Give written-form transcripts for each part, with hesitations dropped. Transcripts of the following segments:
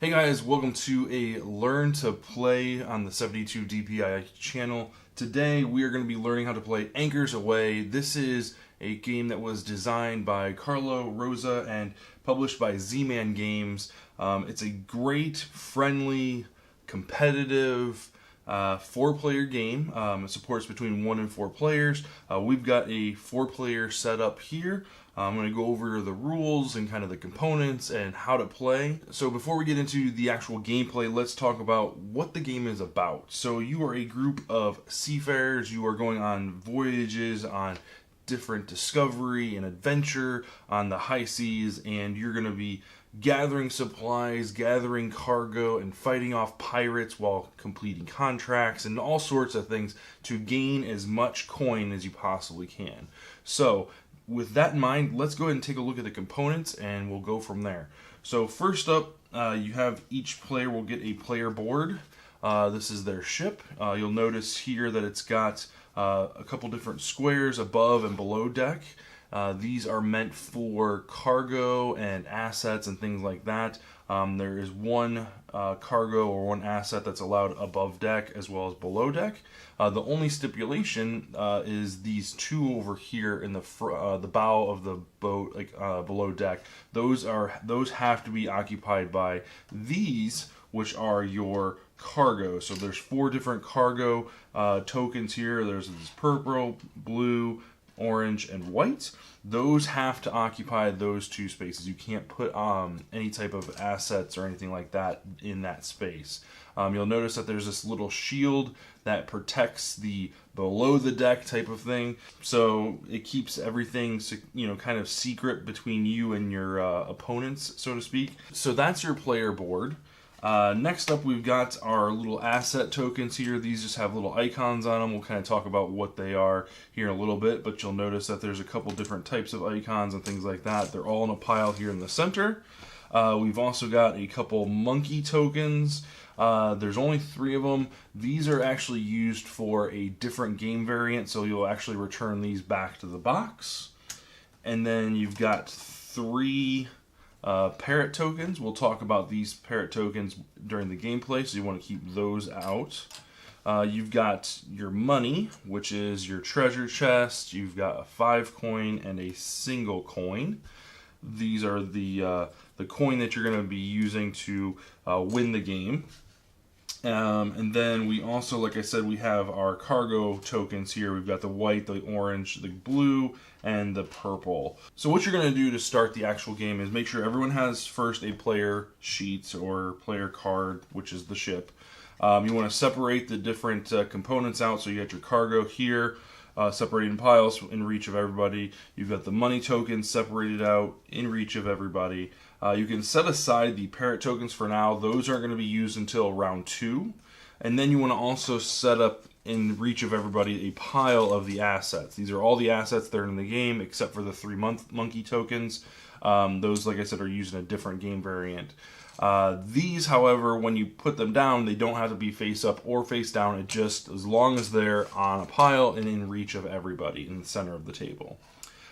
Hey guys, welcome to a Learn to Play on the 72 DPI channel. Today we are going to be learning how to play Anchors Aweigh. This is a game that was designed by Carlo Rosa and published by Z-Man Games. It's a great, friendly, competitive, four-player game. It supports between 1 and 4 players. We've got a 4-player setup here. I'm going to go over the rules and kind of the components and how to play. So before we get into the actual gameplay, let's talk about what the game is about. So you are a group of seafarers. You are going on voyages, on different discovery and adventure on the high seas, and you're going to be gathering supplies, gathering cargo, and fighting off pirates while completing contracts and all sorts of things to gain as much coin as you possibly can. So with that in mind, let's go ahead and take a look at the components and we'll go from there. So first up, you have each player will get a player board. This is their ship. You'll notice here that it's got a couple different squares above and below deck. These are meant for cargo and assets and things like that. There is one cargo or one asset that's allowed above deck as well as below deck. The only stipulation is these two over here in the bow of the boat, like below deck. Those have to be occupied by these, which are your cargo. So there's 4 different cargo tokens here. There's this purple, blue, orange, and white. Those have to occupy those 2 spaces. You can't put any type of assets or anything like that in that space. You'll notice that there's this little shield that protects the below the deck type of thing. So it keeps everything, kind of secret between you and your opponents, so to speak. So that's your player board. Next up, we've got our little asset tokens here. These just have little icons on them. We'll kind of talk about what they are here in a little bit, but you'll notice that there's a couple different types of icons and things like that. They're all in a pile here in the center. We've also got a couple monkey tokens. There's only 3 of them. These are actually used for a different game variant, so you'll actually return these back to the box. And then you've got 3 parrot tokens. We'll talk about these parrot tokens during the gameplay, so you want to keep those out. You've got your money, which is your treasure chest. You've got a 5 coin and a single coin. These are the coin that you're going to be using to win the game. And then we also, like I said, we have our cargo tokens here. We've got the white, the orange, the blue, and the purple. So what you're going to do to start the actual game is make sure everyone has first a player sheet or player card, which is the ship. You want to separate the different components out. So you got your cargo here, separated in piles in reach of everybody. You've got the money tokens separated out in reach of everybody. You can set aside the parrot tokens for now. Those aren't going to be used until round 2. And then you want to also set up in reach of everybody a pile of the assets. These are all the assets that are in the game except for the 3 monkey tokens. Those, like I said, are used in a different game variant. These, however, when you put them down, they don't have to be face up or face down. It just, as long as they're on a pile and in reach of everybody in the center of the table.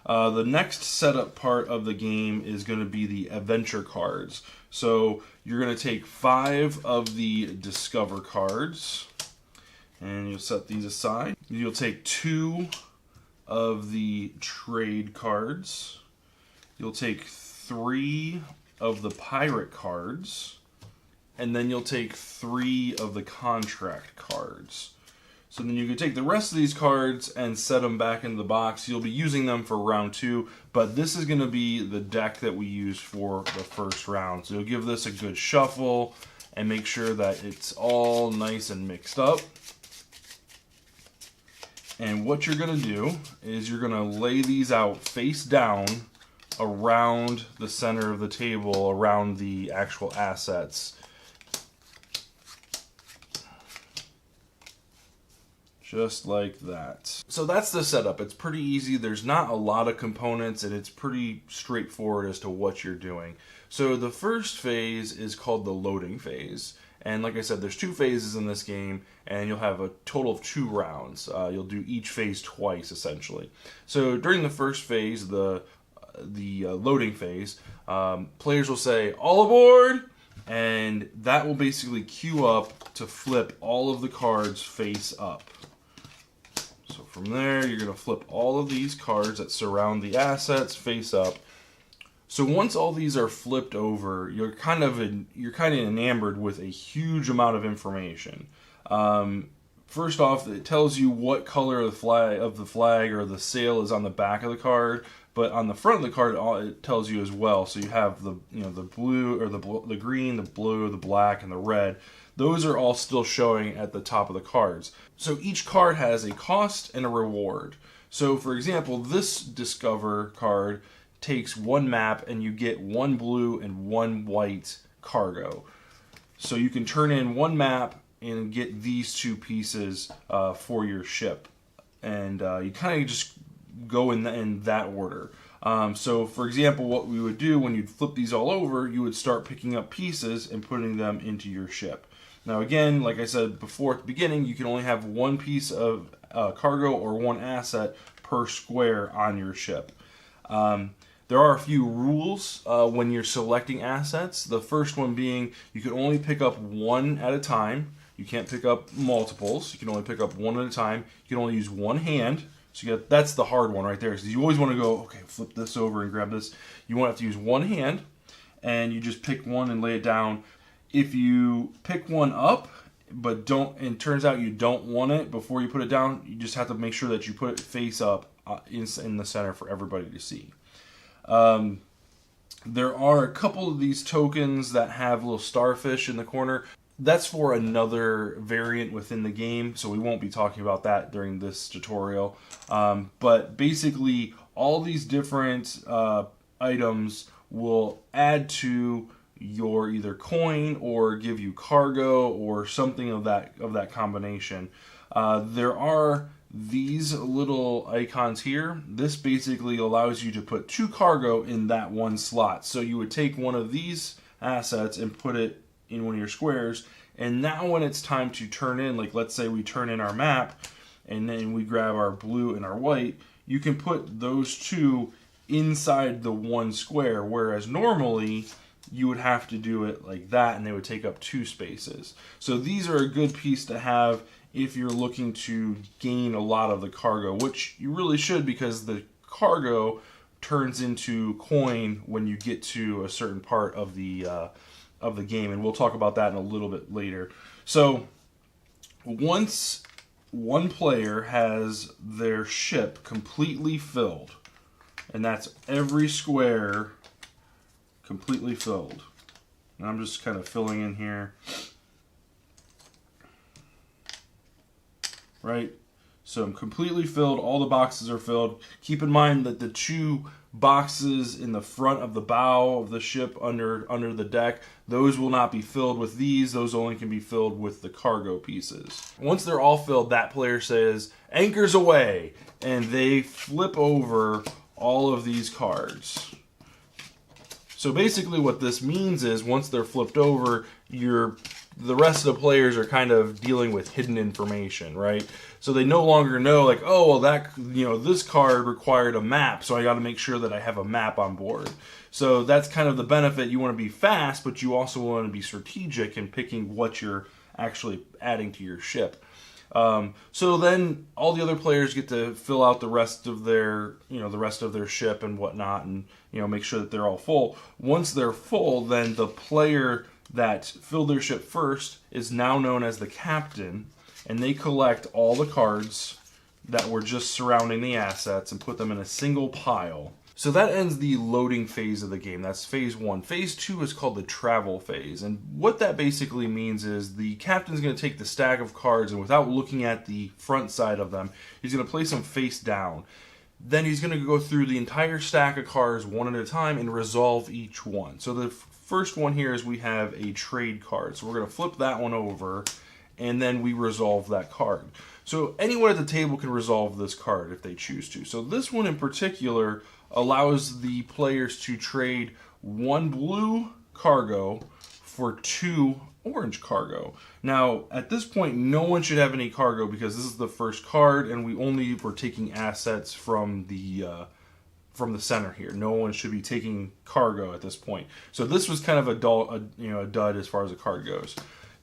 The next setup part of the game is going to be the adventure cards. So you're going to take 5 of the discover cards, and you'll set these aside. You'll take 2 of the trade cards. You'll take 3 of the pirate cards, and then you'll take 3 of the contract cards. So then you can take the rest of these cards and set them back into the box. You'll be using them for round 2, but this is going to be the deck that we use for the first round. So you'll give this a good shuffle and make sure that it's all nice and mixed up. And what you're going to do is you're going to lay these out face down around the center of the table, around the actual assets. Just like that. So that's the setup. It's pretty easy. There's not a lot of components, and it's pretty straightforward as to what you're doing. So the first phase is called the loading phase. And like I said, there's 2 phases in this game, and you'll have a total of 2 rounds. You'll do each phase twice, essentially. So during the first phase, the loading phase, players will say, "All aboard!" and and that will basically queue up to flip all of the cards face up. So from there, you're going to flip all of these cards that surround the assets face up. So once all these are flipped over, you're kind of enamored with a huge amount of information. First off, it tells you what color of the flag or the sail is on the back of the card, but on the front of the card it tells you as well. So you have the blue or the green, the blue, the black, and the red. Those are all still showing at the top of the cards. So each card has a cost and a reward. So for example, this Discover card takes one map and you get one blue and one white cargo. So you can turn in one map and get these two pieces for your ship. And you kind of just go in that order. So for example, what we would do when you'd flip these all over, you would start picking up pieces and putting them into your ship. Now again, like I said before at the beginning, you can only have one piece of cargo or one asset per square on your ship. There are a few rules when you're selecting assets. The first one being you can only pick up one at a time. You can't pick up multiples. You can only pick up one at a time. You can only use one hand. So that's the hard one right there. So you always want to go, okay, flip this over and grab this. You want to have to use one hand, and you just pick one and lay it down. If you pick one up, but and it turns out you don't want it before you put it down, you just have to make sure that you put it face up in the center for everybody to see. There are a couple of these tokens that have little starfish in the corner. That's for another variant within the game, so we won't be talking about that during this tutorial. But basically, all these different items will add to your either coin or give you cargo or something of that combination. There are these little icons here. This basically allows you to put two cargo in that one slot. So you would take one of these assets and put it in one of your squares, and now when it's time to turn in, like let's say we turn in our map and then we grab our blue and our white, you can put those two inside the one square, whereas normally you would have to do it like that and they would take up two spaces. So these are a good piece to have if you're looking to gain a lot of the cargo, which you really should, because the cargo turns into coin when you get to a certain part of the game, and we'll talk about that in a little bit later. So once one player has their ship completely filled, and that's every square completely filled, and I'm just kind of filling in here, right? So I'm completely filled, all the boxes are filled. Keep in mind that the two boxes in the front of the bow of the ship under the deck, those will not be filled with these. Those only can be filled with the cargo pieces. Once they're all filled, that player says, "Anchors Aweigh," and they flip over all of these cards. So basically what this means is once they're flipped over, the rest of the players are kind of dealing with hidden information, right? So they no longer know, like, oh, well, this card required a map, so I got to make sure that I have a map on board. So that's kind of the benefit. You want to be fast, but you also want to be strategic in picking what you're actually adding to your ship. So then all the other players get to fill out the rest of their ship and whatnot, and make sure that they're all full. Once they're full, then the player that filled their ship first is now known as the captain, and they collect all the cards that were just surrounding the assets and put them in a single pile. So that ends the loading phase of the game. That's phase 1. Phase 2 is called the travel phase, and what that basically means is the captain's going to take the stack of cards, and without looking at the front side of them, he's going to place them face down. Then he's going to go through the entire stack of cards one at a time and resolve each one. So the first one here is we have a trade card. So we're going to flip that one over, and then we resolve that card. So anyone at the table can resolve this card if they choose to. So this one in particular allows the players to trade one blue cargo for two orange cargo. Now, at this point, no one should have any cargo because this is the first card, and we only were taking assets from the from the center here. No one should be taking cargo at this point. So this was kind of a dud as far as a card goes.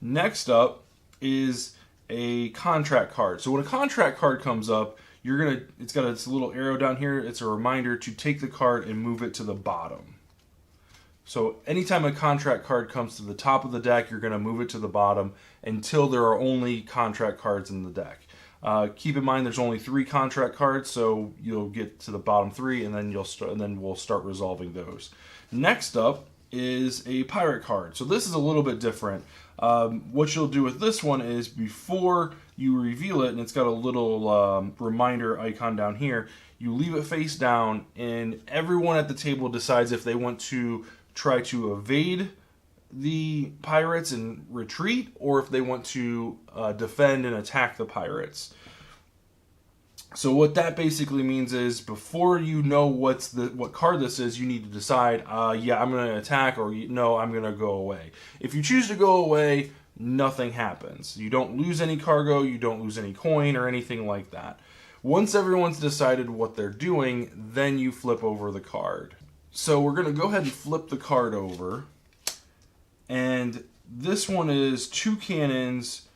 Next up is a contract card. So when a contract card comes up, it's got its little arrow down here. It's a reminder to take the card and move it to the bottom. So anytime a contract card comes to the top of the deck, you're going to move it to the bottom until there are only contract cards in the deck. Keep in mind there's only 3 contract cards, so you'll get to the bottom 3, and then we'll start resolving those. Next up is a pirate card. So this is a little bit different. What you'll do with this one is before you reveal it, and it's got a little reminder icon down here, you leave it face down, and everyone at the table decides if they want to try to evade the pirates and retreat, or if they want to defend and attack the pirates. So what that basically means is before you know what card this is, you need to decide, yeah, I'm going to attack, or no, I'm going to go away. If you choose to go away, nothing happens. You don't lose any cargo, you don't lose any coin or anything like that. Once everyone's decided what they're doing, then you flip over the card. So we're going to go ahead and flip the card over. And this one is 2 cannons,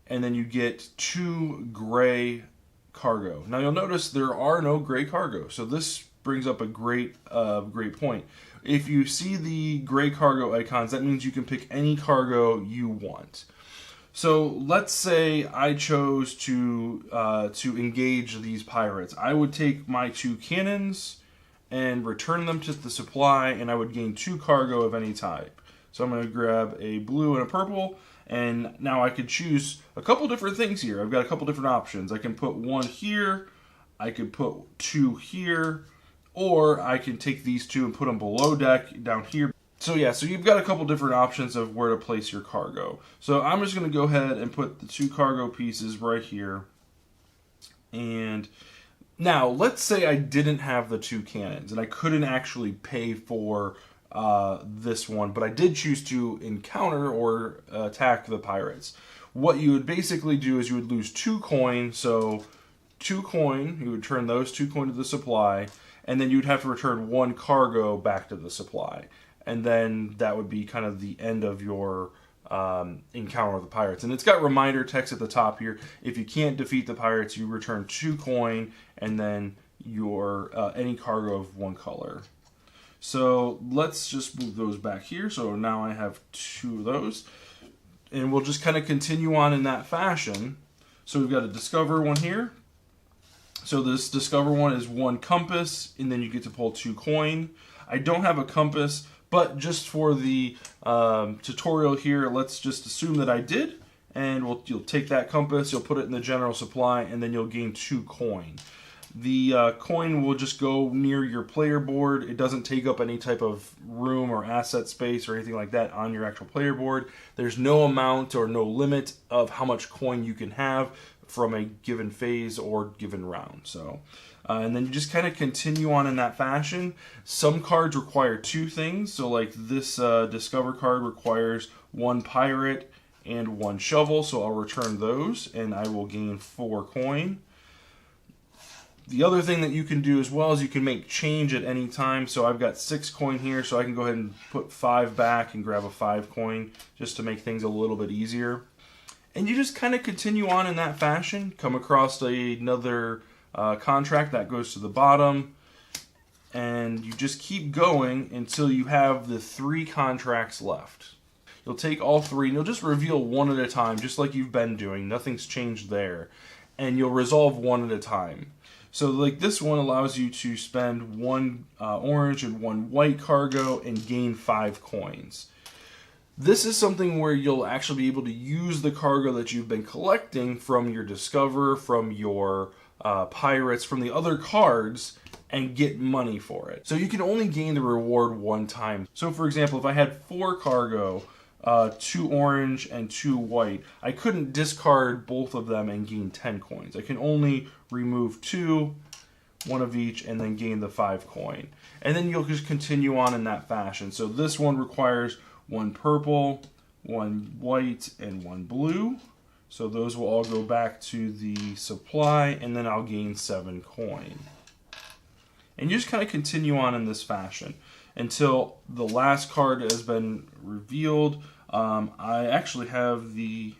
and then you get 2 gray cargo. Now you'll notice there are no gray cargo, so this brings up a great point. If you see the gray cargo icons, that means you can pick any cargo you want. So let's say I chose to engage these pirates. I would take my 2 cannons and return them to the supply, and I would gain 2 cargo of any type. So I'm going to grab a blue and a purple, and now I could choose a couple different things here. I've got a couple different options. I can put 1 here, I could put 2 here, or I can take these 2 and put them below deck down here. So yeah, so you've got a couple different options of where to place your cargo. So I'm just going to go ahead and put the 2 cargo pieces right here. And now let's say I didn't have the 2 cannons and I couldn't actually pay for this one, but I did choose to encounter or attack the pirates. What you would basically do is you would lose 2 coin, so 2 coin, you would turn those 2 coin to the supply, and then you'd have to return 1 cargo back to the supply. And then that would be kind of the end of your encounter with the pirates. And it's got reminder text at the top here. If you can't defeat the pirates, you return 2 coin and then your any cargo of 1 color. So let's just move those back here. So now I have 2 of those. And we'll just kind of continue on in that fashion. So we've got a discover one here. So this discover one is 1 compass, and then you get to pull 2 coin. I don't have a compass, but just for the tutorial here, let's just assume that I did. And you'll take that compass, you'll put it in the general supply, and then you'll gain 2 coin. The coin will just go near your player board. It doesn't take up any type of room or asset space or anything like that on your actual player board. There's no amount or no limit of how much coin you can have from a given phase or given round. So, and then you just kind of continue on in that fashion. Some cards require 2 things. So like this Discover card requires 1 pirate and 1 shovel. So I'll return those and I will gain 4 coin. The other thing that you can do as well is you can make change at any time. So I've got 6 coin here, so I can go ahead and put 5 back and grab a 5 coin just to make things a little bit easier. And you just kind of continue on in that fashion. Come across another contract that goes to the bottom, and you just keep going until you have the 3 contracts left. You'll take all 3 and you'll just reveal 1 at a time, just like you've been doing. Nothing's changed there. And you'll resolve 1 at a time. So like this one allows you to spend 1 orange and 1 white cargo and gain 5 coins. This is something where you'll actually be able to use the cargo that you've been collecting from your Discover, from your Pirates, from the other cards, and get money for it. So you can only gain the reward 1 time. So for example, if I had 4 cargo, 2 orange and 2 white, I couldn't discard both of them and gain 10 coins. I can only remove 2, 1 of each, and then gain the 5 coin. And then you'll just continue on in that fashion. So this one requires 1 purple, 1 white, and 1 blue. So those will all go back to the supply, and then I'll gain 7 coin. And you just kind of continue on in this fashion until the last card has been revealed. I actually have the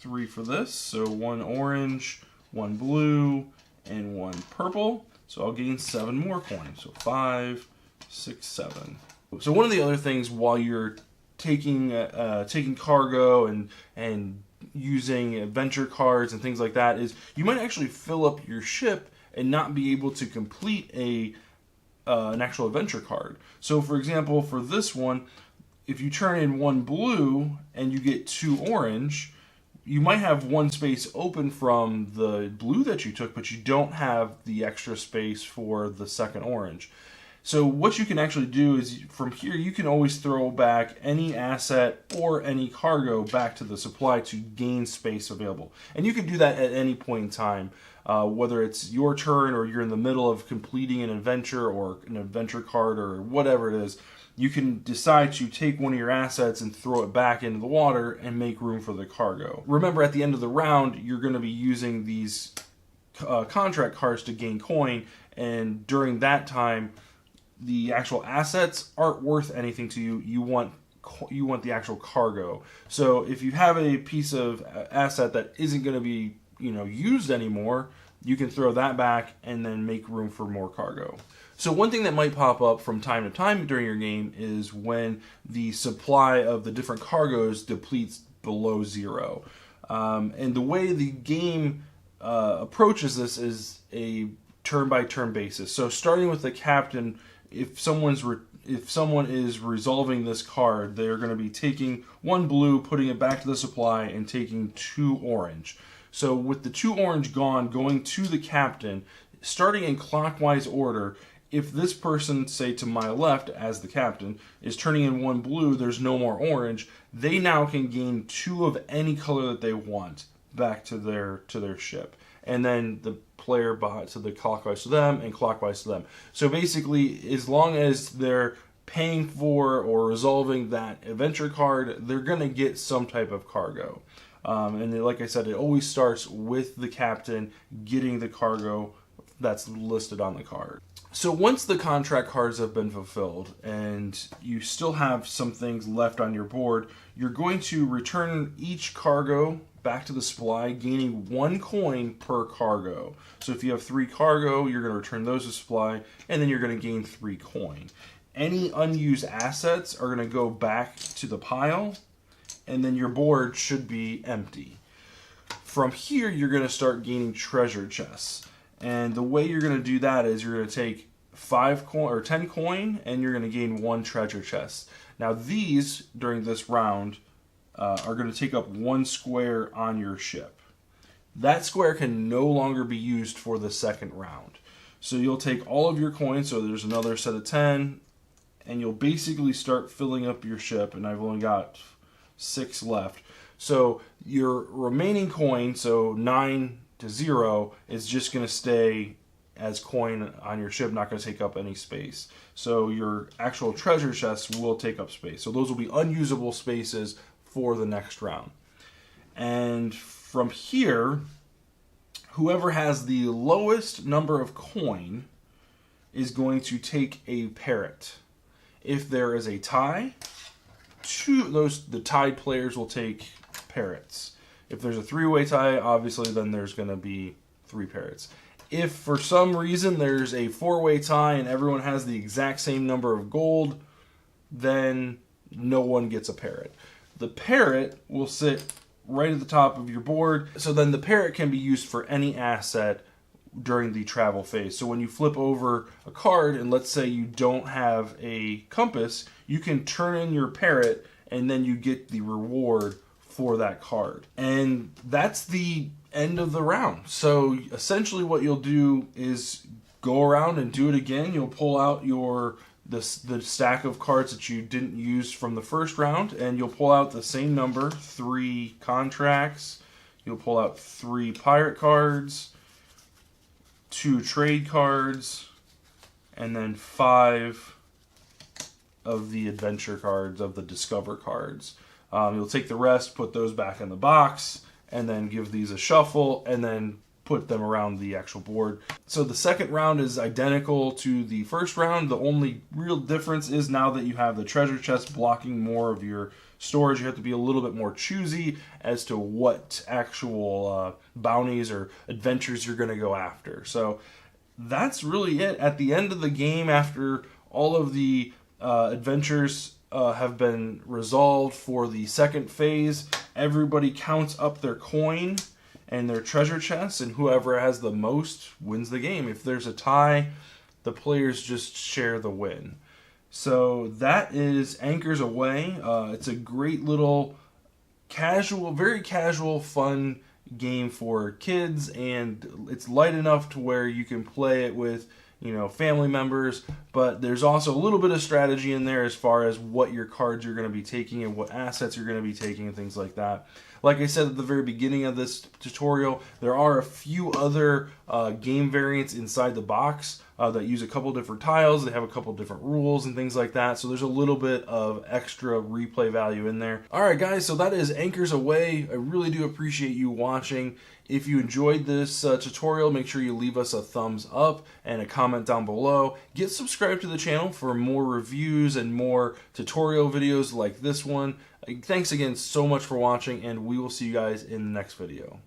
3 for this, so 1 orange, 1 blue, and 1 purple. So I'll gain 7 more coins. So 5, 6, 7. So one of the other things while you're taking cargo and using adventure cards and things like that is you might actually fill up your ship and not be able to complete an actual adventure card. So for example, for this one, if you turn in 1 blue and you get 2 orange, you might have 1 space open from the blue that you took, but you don't have the extra space for the second orange. So what you can actually do is from here you can always throw back any asset or any cargo back to the supply to gain space available. And you can do that at any point in time, whether it's your turn or you're in the middle of completing an adventure or an adventure card or whatever it is. You can decide to take one of your assets and throw it back into the water and make room for the cargo. Remember, at the end of the round, you're going to be using these contract cards to gain coin, and during that time, the actual assets aren't worth anything to you. You want the actual cargo. So if you have a piece of asset that isn't going to be used anymore, you can throw that back and then make room for more cargo. So one thing that might pop up from time to time during your game is when the supply of the different cargoes depletes below 0. And the way the game approaches this is a turn-by-turn basis. So starting with the captain, if someone is resolving this card, they're going to be taking 1 blue, putting it back to the supply, and taking 2 orange. So with the 2 orange gone, going to the captain, starting in clockwise order, if this person, say to my left as the captain, is turning in 1 blue, there's no more orange, they now can gain 2 of any color that they want back to their ship. And then the player behind, so the clockwise to them and clockwise to them. So basically, as long as they're paying for or resolving that adventure card, they're going to get some type of cargo. And like I said, it always starts with the captain getting the cargo that's listed on the card. So once the contract cards have been fulfilled and you still have some things left on your board, you're going to return each cargo back to the supply, gaining 1 coin per cargo. So if you have 3 cargo, you're going to return those to supply, and then you're going to gain 3 coin. Any unused assets are going to go back to the pile, and then your board should be empty. From here, you're going to start gaining treasure chests. And the way you're going to do that is you're going to take 5 coin or 10 coin, and you're going to gain 1 treasure chest. Now these, during this round, are going to take up 1 square on your ship. That square can no longer be used for the second round. So you'll take all of your coins, so there's another set of 10, and you'll basically start filling up your ship, and I've only got 6 left. So your remaining coin, so 9 to 0, is just going to stay as coin on your ship, not going to take up any space. So your actual treasure chests will take up space. So those will be unusable spaces for the next round. And from here, whoever has the lowest number of coin is going to take a parrot. If there is a tie, the tied players will take parrots. If there's a 3-way tie, obviously then there's going to be 3 parrots. If for some reason there's a 4-way tie and everyone has the exact same number of gold, then no one gets a parrot. The parrot will sit right at the top of your board, so then the parrot can be used for any asset during the travel phase. So when you flip over a card, and let's say you don't have a compass, you can turn in your parrot, and then you get the reward for that card. And that's the end of the round. So essentially what you'll do is go around and do it again. You'll pull out the stack of cards that you didn't use from the first round, and you'll pull out the same number, 3 contracts. You'll pull out 3 pirate cards, 2 trade cards, and then 5 of the adventure cards, of the discover cards. You'll take the rest, put those back in the box, and then give these a shuffle, and then put them around the actual board. So the second round is identical to the first round. The only real difference is now that you have the treasure chest blocking more of your storage, you have to be a little bit more choosy as to what actual bounties or adventures you're going to go after. So that's really it. At the end of the game, after all of the adventures have been resolved for the second phase, everybody counts up their coin and their treasure chests, and whoever has the most wins the game. If there's a tie, the players just share the win. So that is Anchors Aweigh. It's a great little casual, very casual, fun game for kids, and it's light enough to where you can play it with, you know, family members, but there's also a little bit of strategy in there as far as what your cards you're going to be taking and what assets you're going to be taking and things like that. Like I said at the very beginning of this tutorial, there are a few other game variants inside the box that use a couple different tiles. They have a couple different rules and things like that, so there's a little bit of extra replay value in there. Alright guys, so that is Anchors Aweigh. I really do appreciate you watching. If you enjoyed this tutorial, make sure you leave us a thumbs up and a comment down below. Get subscribed to the channel for more reviews and more tutorial videos like this one. Thanks again so much for watching, and we will see you guys in the next video.